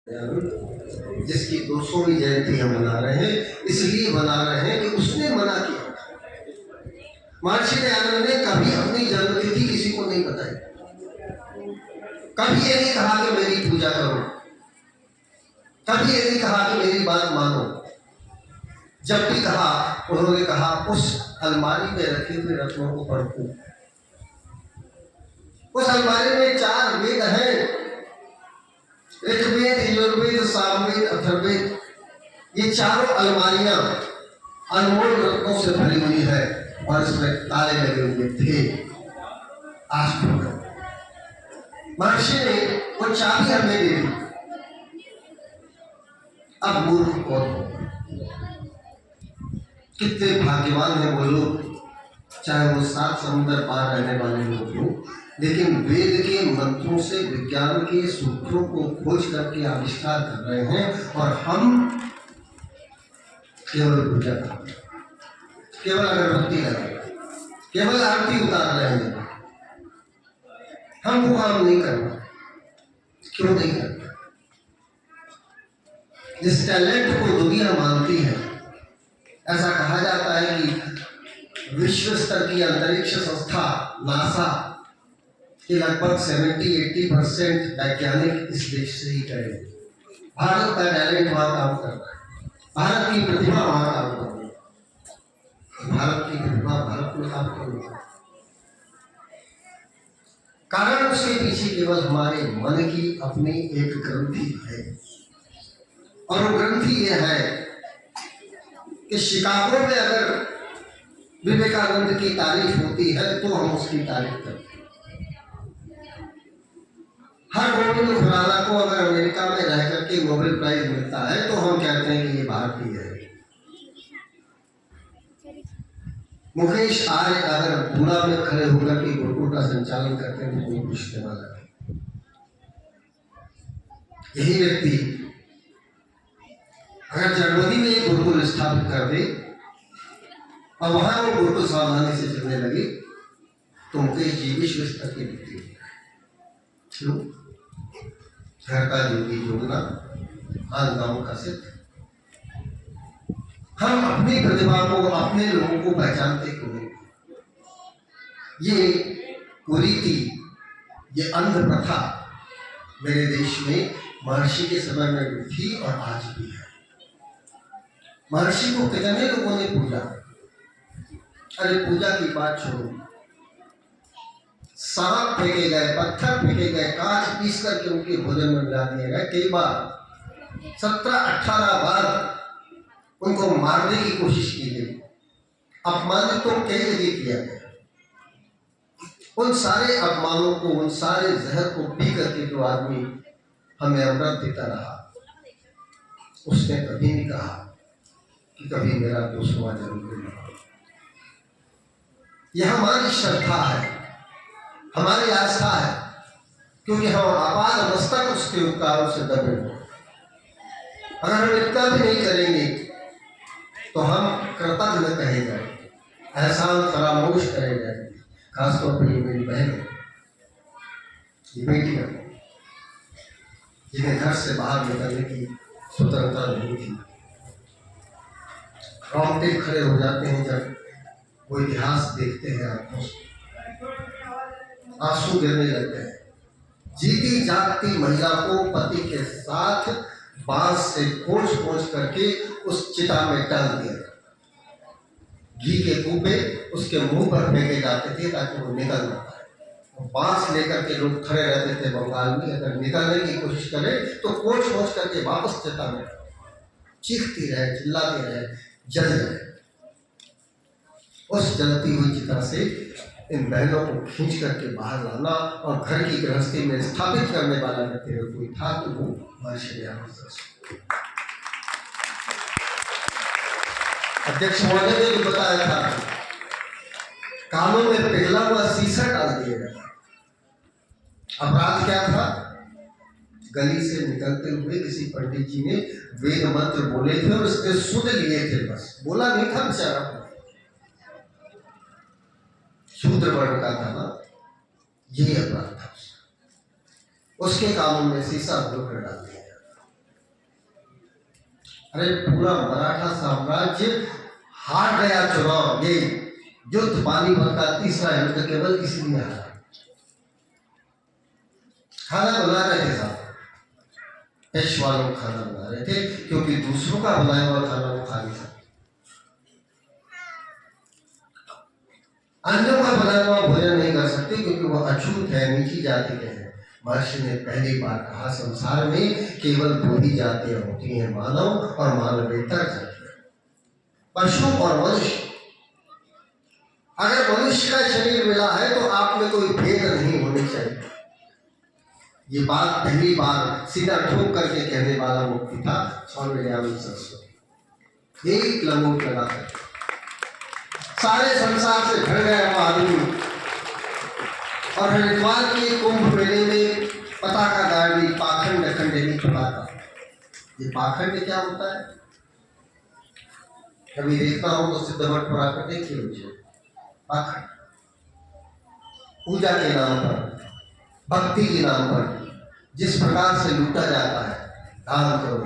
जिसकी 200वीं जयंती हम मना रहे हैं, इसलिए मना रहे हैं कि उसने मना किया। महर्षि दयानंद ने कभी अपनी जन्मतिथि किसी को नहीं बताई, कभी ये नहीं कहा कि मेरी पूजा करो, कभी ये नहीं कहा कि मेरी बात मानो। जब भी कहा उन्होंने कहा उस अलमारी में रखे हुए रत्नों को पढ़ो। उस अलमारी में 4 वेद हैं, ऋग्वेद, यजुर्वेद, सामवेद, अथर्ववेद। ये चारों अलमारियां अनमोल रत्नों से भरी हुई है और इसमें ताले लगे हुए थे। आज महर्षि ने वो चाबी हमें दे दी। अब मूर्ख कौन हो? कितने भाग्यवान है वो लोग, चाहे वो 7 समुद्र पार रहने वाले लोग हो, लेकिन वेद के मंत्रों से विज्ञान के सूत्रों को खोज करके आविष्कार कर रहे हैं और हम केवल पूजा कर रहे हैं, केवल अगरबत्ती लगा रहे हैं, केवल आरती उतार रहे हैं। हम वो काम नहीं करना। क्यों नहीं करना? जिस टैलेंट को दुनिया मानती है, ऐसा कहा जाता है कि विश्व स्तर की अंतरिक्ष संस्था नासा के लगभग 70-80% वैज्ञानिक इस देश से ही करेंगे। भारत का टैलेंट वहां काम कर रहा है, भारत की प्रतिभा वहां काम कर रही है, भारत की प्रतिभा भारत में काम कर रही है। कारण उसके पीछे केवल हमारे मन की अपनी एक ग्रंथि है, और वो ग्रंथि यह है कि शिकागो में अगर विवेकानंद की तारीफ होती है तो हम उसकी तारीफ करते हैं। हर गोविंद खुराना को अगर अमेरिका में रह करके नोबेल प्राइज मिलता है तो हम कहते हैं कि ये भारतीय है। मुकेश आर्य अगर पूना में खड़े होकर के गुरुकुल का संचालन करते हैं तो कोई पूछने वाला नहीं। यही व्यक्ति अगर जर्मनी में एक गुरुकुल स्थापित कर दे और वहां वो गुरुकुल सावधानी से चलने लगे तो मुकेश जी विश्व स्तर के व्यक्ति। क्यों? घर का योगी जोगना, आन गांव का सिद्ध। हम अपनी प्रतिभा को, अपने लोगों को पहचानते क्यों नहीं? ये कुरीति, ये अंध प्रथा मेरे देश में महर्षि के समय में भी थी और आज भी है। महर्षि को कितने लोगों ने पूजा? अरे पूजा की बात छोड़ो, सांप फेंके गए, पत्थर फेंके गए, कांच पीस करके उनके भोजन में मिला दिए गए। कई बार 17-18 बार उनको मारने की कोशिश की गई, अपमानित तो कई जगह किया गया। उन सारे अपमानों को, उन सारे जहर को पी करके जो आदमी हमें अमृत देता रहा, उसने कभी नहीं कहा कि कभी मेरा दुश्मन जरूर नहीं। यह हमारी श्रद्धा है, हमारी आस्था है, क्योंकि हम आपाद मस्तक उसके उपकारों से दबे हुए। अगर हम इतना भी नहीं करेंगे तो हम कृतज्ञ कहे जाएंगे, एहसान फरामोश कहे जाएंगे। खासतौर पर ये मेरी बहन, ये बेटियां जिन्हें घर से बाहर निकलने की स्वतंत्रता नहीं थी, रोंगटे खड़े हो जाते हैं जब वो इतिहास देखते हैं, आंखों से आंसू गिरने लगते हैं। जीती जागती महिला को पति के साथ बांस से खोज करके उस चिता में डाल दिया। घी के कूपे उसके मुंह पर फेंके जाते थे ताकि वो निकल ना पाए। बांस लेकर के लोग खड़े रहते थे बंगाल में, अगर निकलने की कोशिश करे तो खोज करके वापस चिता में चीखती रहे, चिल्लाती रहे, जल जाए। उस जलती हुई चिता से इन बहनों को खींच करके बाहर लाना और घर की गृहस्थी में स्थापित करने वाला व्यक्ति कोई था तो वो महर्षि दयानंद। अध्यक्ष महोदय ने भी बताया था, कानों में पिघला हुआ शीशा डाल दिया गया। अपराध क्या था? गली से निकलते हुए किसी पंडित जी ने वेद मंत्र बोले थे और उसके सुन लिए थे, बस बोला नहीं था बेचारा। शूद्र वर्ण का था ना, ये अपराध था। उसके कानून में शीशा होकर डाल दिया। अरे पूरा मराठा साम्राज्य हार गया चुनाव। ये युद्ध पानीपत का तीसरा युद्ध केवल इसलिए हारा। खाना बना रहे थे साहब, पेशवा लोग खाना बना रहे थे, क्योंकि दूसरों का बनाया हुआ खाना वो खा नहीं सकते। अन्यों का बनाया हुआ भोजन नहीं कर सकते, क्योंकि वो अछूत है, नीची जाति के हैं। महर्षि ने पहली बार कहा संसार में केवल दो ही जातियां होती हैं, मानव और मानवेतर जातियां, पशु और मनुष्य। अगर मनुष्य का शरीर मिला है तो आप में कोई भेद नहीं होनी चाहिए। ये बात पहली बार सीधा ठोक करके कहने वाला मुक्ति था स्वामी दयानंद सरस्वती। एक लंगोट लगा कर सारे संसार से भर गया वो आदमी, और हरिद्वार के कुंभ मेले में पताका गाड़ी पाखंड खंडनी पताका। ये पाखंड क्या होता है? कभी देखता हूं तो सिद्धमठ पर आकर देखिए मुझे। पाखंड पूजा के नाम पर, भक्ति के नाम पर जिस प्रकार से लूटा जाता है, दान करो,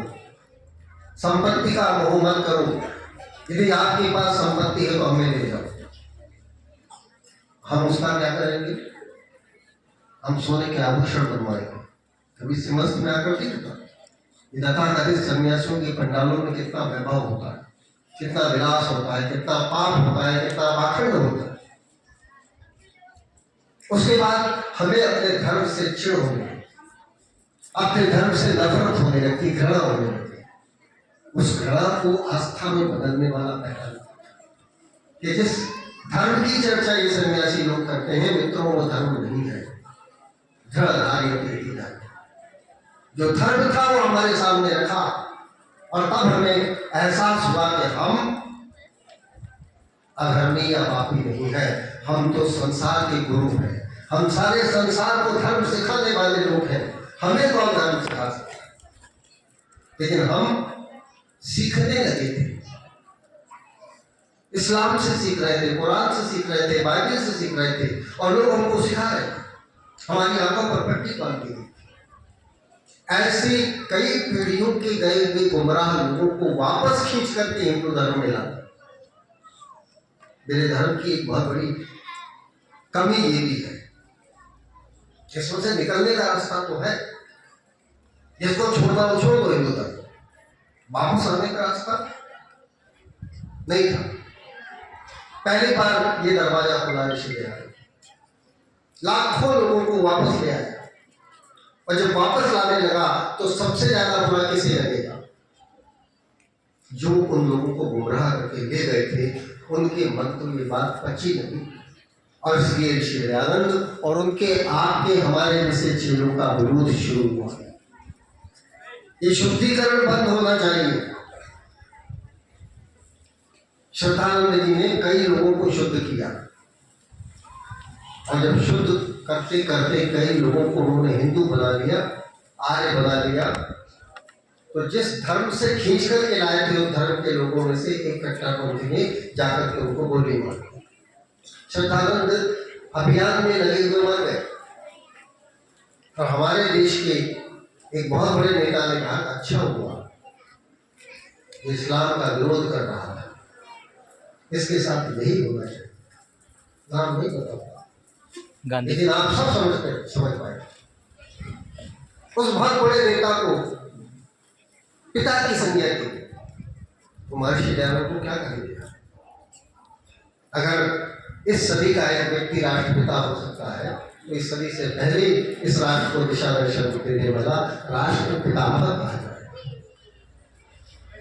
संपत्ति का मोह मत करो। यदि आपके पास संपत्ति है तो हमें ले जाओ, हम उसका क्या करेंगे? हम सोने के आभूषण बनवाएंगे। कभी सिमस्त में आकर देखता तथाकथित सन्यासियों के पंडालों में कितना वैभव होता है, कितना विलास होता है, कितना पाप होता है, कितना पाखंड होता है। उसके बाद हमें अपने धर्म से चिढ़ होने, अपने धर्म से नफरत होने लगती, घृणा होने लगती। उस घृणा को आस्था में बदलने वाला पहला कि जिस धर्म की चर्चा ये सन्यासी लोग करते हैं, मित्रों, वो धर्म नहीं है, धर्मधारी धर्म। जो धर्म था वो हमारे सामने रखा, और तब हमें एहसास हुआ कि हम अधर्मी या पापी नहीं है, हम तो संसार के गुरु हैं। हम सारे संसार को धर्म सिखाने वाले लोग हैं। हमें कौन धर्म सिखा सकता है? लेकिन हम सीखने लगे थे, इस्लाम से सीख रहे थे, कुरान से सीख रहे थे, बाइबल से सीख रहे थे, और लोग हमको सिखा रहे थे। हमारी आंखों पर पट्टी बांध दी। ऐसे कई पीढ़ियों के गए हुए गुमराह लोगों को वापस खींच करके हिंदू धर्म में लाते। मेरे धर्म की एक बहुत बड़ी कमी ये भी है, इसमें से निकलने का रास्ता तो है, जिसको छोड़ना वो छोड़ दो, हिंदू धर्म वापस आने का रास्ता नहीं था। पहली बार ये दरवाजा खुला ऋषिकेश, लाखों लोगों को वापस ले आया, और जब वापस लाने लगा तो सबसे ज्यादा बुरा किसे लगेगा? जो उन लोगों को गुमराह करके ले गए थे, उनके मन को ये बात पची नहीं, और इसलिए ऋषि दयानंद और उनके आपके हमारे जैसे चेलों का विरोध शुरू हुआ। ये शुद्धिकरण बंद होना चाहिए। श्रद्धानंद जी ने कई लोगों को शुद्ध किया, और जब शुद्ध करते करते कई लोगों को उन्होंने हिंदू बना लिया, आर्य बना लिया, तो जिस धर्म से खींच करके लाए थे उस धर्म के लोगों में से एक कट्टा पंथी ने जाकर के उनको गोली मारी। श्रद्धानंद अभियान में लगे हुए मर गए, और हमारे देश के एक बहुत बड़े नेता ने कहा अच्छा हुआ इस्लाम का विरोध कर रहा था, इसके साथ यही होना चाहिए। नाम नहीं बताऊंगा, लेकिन आप सब समझ पाए। उस बहुत बड़े नेता को पिता की संज्ञा की, तो महर्षि दयानंद को क्या करेगा? अगर इस सदी का एक व्यक्ति राष्ट्रपिता हो सकता है, तो इस सदी से पहले इस राष्ट्र को दिशा दर्शन देने वाला राष्ट्रपिता कहा जाए।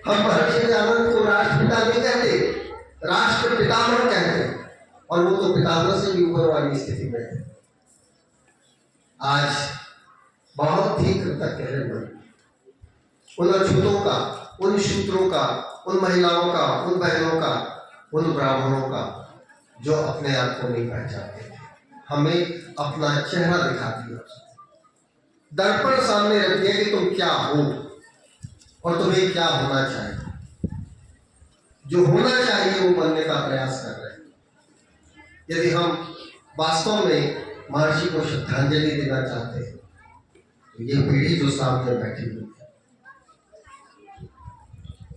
हम महर्षि दयानंद को राष्ट्रपिता नहीं कहते, राष्ट्रपितामह कहते हैं, और वो तो पितामह से भी ऊपर वाली स्थिति में है। आज बहुत ही कृतज्ञ है उन अछूतों का, उन शूद्रों का, उन महिलाओं का, उन बहनों का, उन ब्राह्मणों का जो अपने आप को नहीं पहचानते। हमें अपना चेहरा दिखा दिया, दर्पण सामने रख दिया कि तुम क्या हो और तुम्हें क्या होना चाहिए। जो होना चाहिए वो बनने का प्रयास कर रहे हैं। यदि हम वास्तव में महर्षि को श्रद्धांजलि देना चाहते हैं, तो ये पीढ़ी जो सामने बैठी हुई है,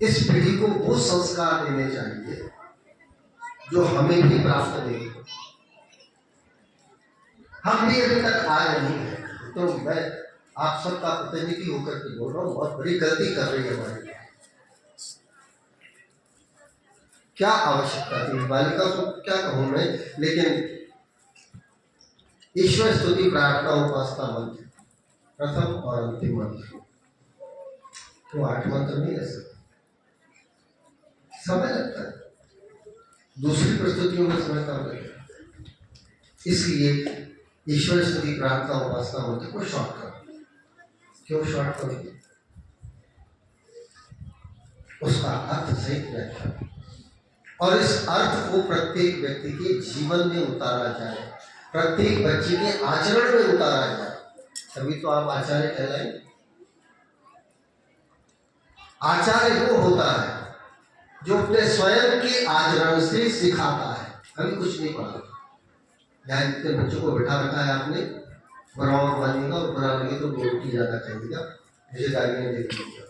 इस पीढ़ी को वो संस्कार देने चाहिए जो हमें भी प्राप्त नहीं। हम भी अभी तक आए नहीं है, तो मैं आप सबका प्रतिनिधि होकर के बोल रहा हूँ, बहुत बड़ी गलती कर रही है हमारी। क्या आवश्यकता थी बालिका को, क्या कहूँ मैं, लेकिन ईश्वर स्तुति प्रार्थना उपासना मंत्र प्रथम और अंतिम मंत्र, तो 8 मंत्र नहीं रह सकते, समय लगता है, दूसरी प्रस्तुतियों में समय कम लगता है। इसलिए ईश्वर स्तुति प्रार्थना उपासना मंत्र को शॉर्ट करो। क्यों शॉर्ट करोगे? उसका अर्थ सहित व्याख्या, और इस अर्थ को प्रत्येक व्यक्ति के जीवन में उतारा जाए, प्रत्येक बच्चे के आचरण में उतारा जाए, तभी तो आप आचार्य कहलाएंगे। आचार्य वो होता है जो अपने स्वयं के आचरण से सिखाता है। अभी कुछ नहीं पढ़ा, यहाँ जितने बच्चों को बैठा रखा है आपने, बुरा मानिएगा और बुरा लगे तो रोटी ज्यादा खाइएगा, मुझे गालियां दे दीजिएगा,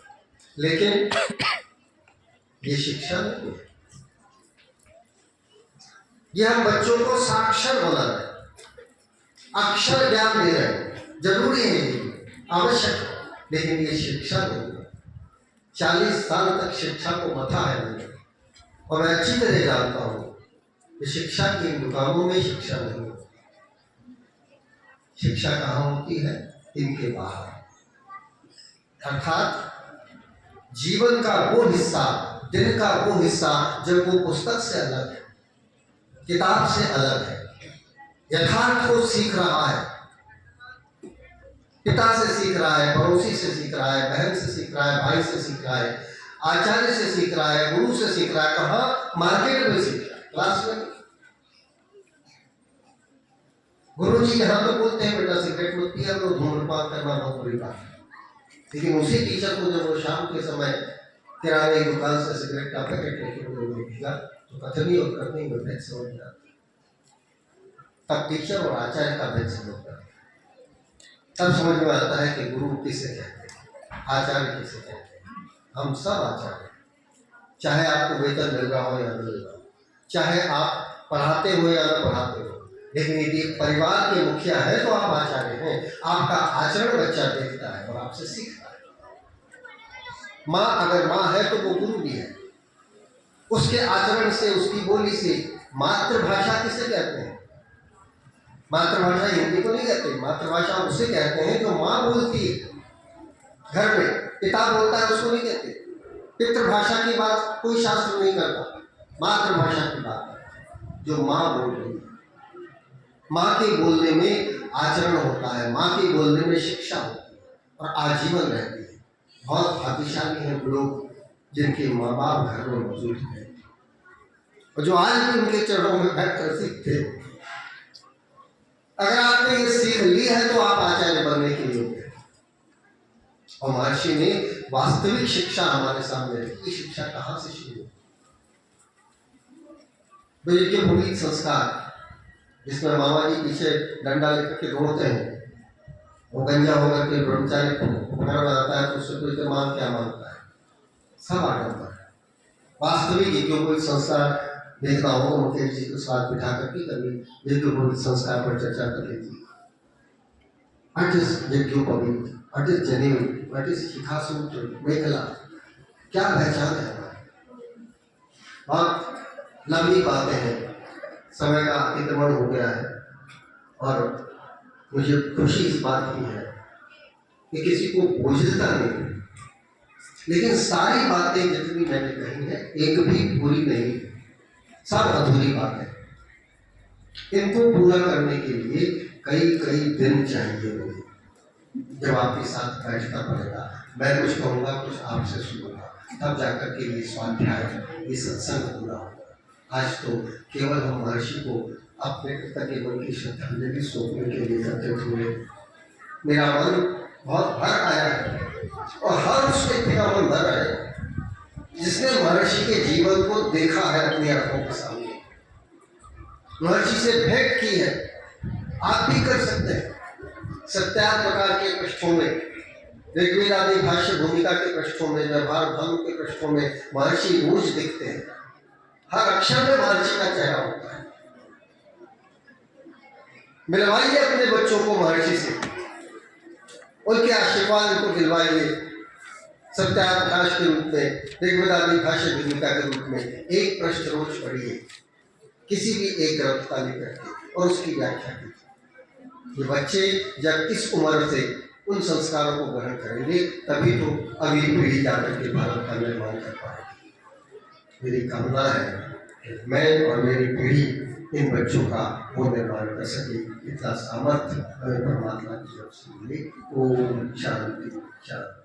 लेकिन ये शिक्षा नहीं है। ये हम बच्चों को साक्षर बना रहे हैं, अक्षर ज्ञान दे रहे हैं, जरूरी है, आवश्यक है, लेकिन ये शिक्षा नहीं है। 40 साल तक शिक्षा को मथा है मैंने, और मैं अच्छी तरह जानता हूं कि शिक्षा की दुकानों में शिक्षा नहीं होती। शिक्षा कहाँ होती है? इनके बाहर, अर्थात जीवन का वो हिस्सा, दिन का वो हिस्सा जब वो पुस्तक से अलग है, किताब से अलग है, यथार्थ को सीख रहा है, पिता से सीख रहा है, पड़ोसी से सीख रहा है, बहन से सीख रहा है, भाई से सीख रहा है, आचार्य से सीख रहा है, गुरु से सीख रहा है, कहाँ? मार्केट में सीख रहा है, क्लास में। गुरु जी यहाँ तो बोलते हैं बेटा सिगरेट मत पिया करो, धूम्रपान करना बहुत बुरी बात है, लेकिन उसी टीचर को जब वो शाम के समय किराने की दुकान से सिगरेट का पैकेट लेके देखेगा तो कथनी और करनी में भेद समझ में आता है। तब टीचर और आचार्य का भेद समझ में आता है, तब समझ में आता है कि गुरु किसे कहते हैं, आचार्य किसे कहते हैं। हम सब आचार्य, चाहे आपको वेतन मिल रहा हो या नहीं मिल रहा हो, चाहे आप पढ़ाते हो या न पढ़ाते हो, लेकिन यदि परिवार के मुखिया है तो आप आचार्य हैं। आपका आचरण बच्चा देखता है और आपसे सीखता है। माँ अगर माँ है तो वो गुरु भी है, उसके आचरण से, उसकी बोली से। मातृभाषा किसे कहते हैं? मातृभाषा हिंदी को नहीं कहते, मातृभाषा उसे कहते हैं जो माँ बोलती है घर में, पिता बोलता है उसको नहीं कहते। पितृभाषा की बात कोई शास्त्र नहीं करता, मातृभाषा की बात जो माँ बोल रही है। माँ के बोलने में आचरण होता है, माँ के बोलने में शिक्षा होती है और आजीवन रहती है। बहुत भाग्यशाली हैं लोग जिनके माँ बाप घर में मौजूद हैं और जो आज भी उनके चरणों में बैठकर सीखते हैं। अगर आपने ये सीख ली है तो आप आचार्य बनने के लिए हैं। और महर्षि ने वास्तविक शिक्षा हमारे सामने रखी। ये शिक्षा कहाँ से शुरू हुई? तो पुनीत संस्कार जिसमें मामा जी पीछे डंडा लेकर के दौड़ते हैं, वो गंजा होकर के ब्रह्मचारी घर में आता है तो उससे कोई मान क्या मानता है, सब आडंबर है। वास्तविक यज्ञोपवीत संस्कार देखना हो तो मुकेश जी को साथ बिठा करके कभी यज्ञोपवीत संस्कार पर चर्चा कर लीजिए। व्हाट इज यज्ञोपवीत, व्हाट इज जनेऊ, व्हाट इज शिखासूत्र, मेखला, क्या पहचान है हमारी? बहुत लंबी बातें हैं, समय का अतिक्रमण हो गया है और मुझे खुशी इस बात की है कि किसी को बोझलता नहीं, लेकिन सारी बातें जितनी मैंने कही है एक भी पूरी नहीं, सब अधूरी बात है। इनको पूरा करने के लिए कई कई दिन चाहिए मुझे। जब आपके साथ बैठना पड़ेगा, मैं कुछ कहूँगा, कुछ आपसे सुनूंगा, तब जाकर के ये स्वाध्याय, ये सत्संग पूरा होगा। आज तो केवल हम महर्षि को अपने पिता के मन की श्रद्धांजलि सौंपने के लिए एकत्रित हुए। मेरा मन बहुत भर आया है और हर उस व्यक्ति का मन भर है जिसने महर्षि के जीवन को देखा है अपनी आंखों के सामने, महर्षि से भेंट की है। आप भी कर सकते हैं। 70 प्रकार के कष्टों में ऋग्वेद आदि भाष्य भूमिका के पृष्ठों में, व्यवहार धर्म के पृष्ठों में महर्षि रोज दिखते हैं। हर अक्षर में महर्षि का चेहरा होता है। मिलवाइए अपने बच्चों को महर्षि से, उनके आशीर्वाद उनको दिलवाइए। सत्याप्रकाश के रूप में, ऋग्वेद आदि भाष्य भूमिका के रूप में एक पृष्ठ रोज पढ़िए, किसी भी एक ग्रंथ का लेकर के, और उसकी व्याख्या कीजिए। ये बच्चे जब इस उम्र से उन संस्कारों को ग्रहण करेंगे, तभी तो अगली पीढ़ी जाकर के भारत का निर्माण कर पाएगी। मेरी कामना है कि मैं और मेरी पीढ़ी इन बच्चों का वो निर्माण कर सके। इतना सामर्थ्य हमें परमात्मा की तरफ से मिले। ओम शांति शांति।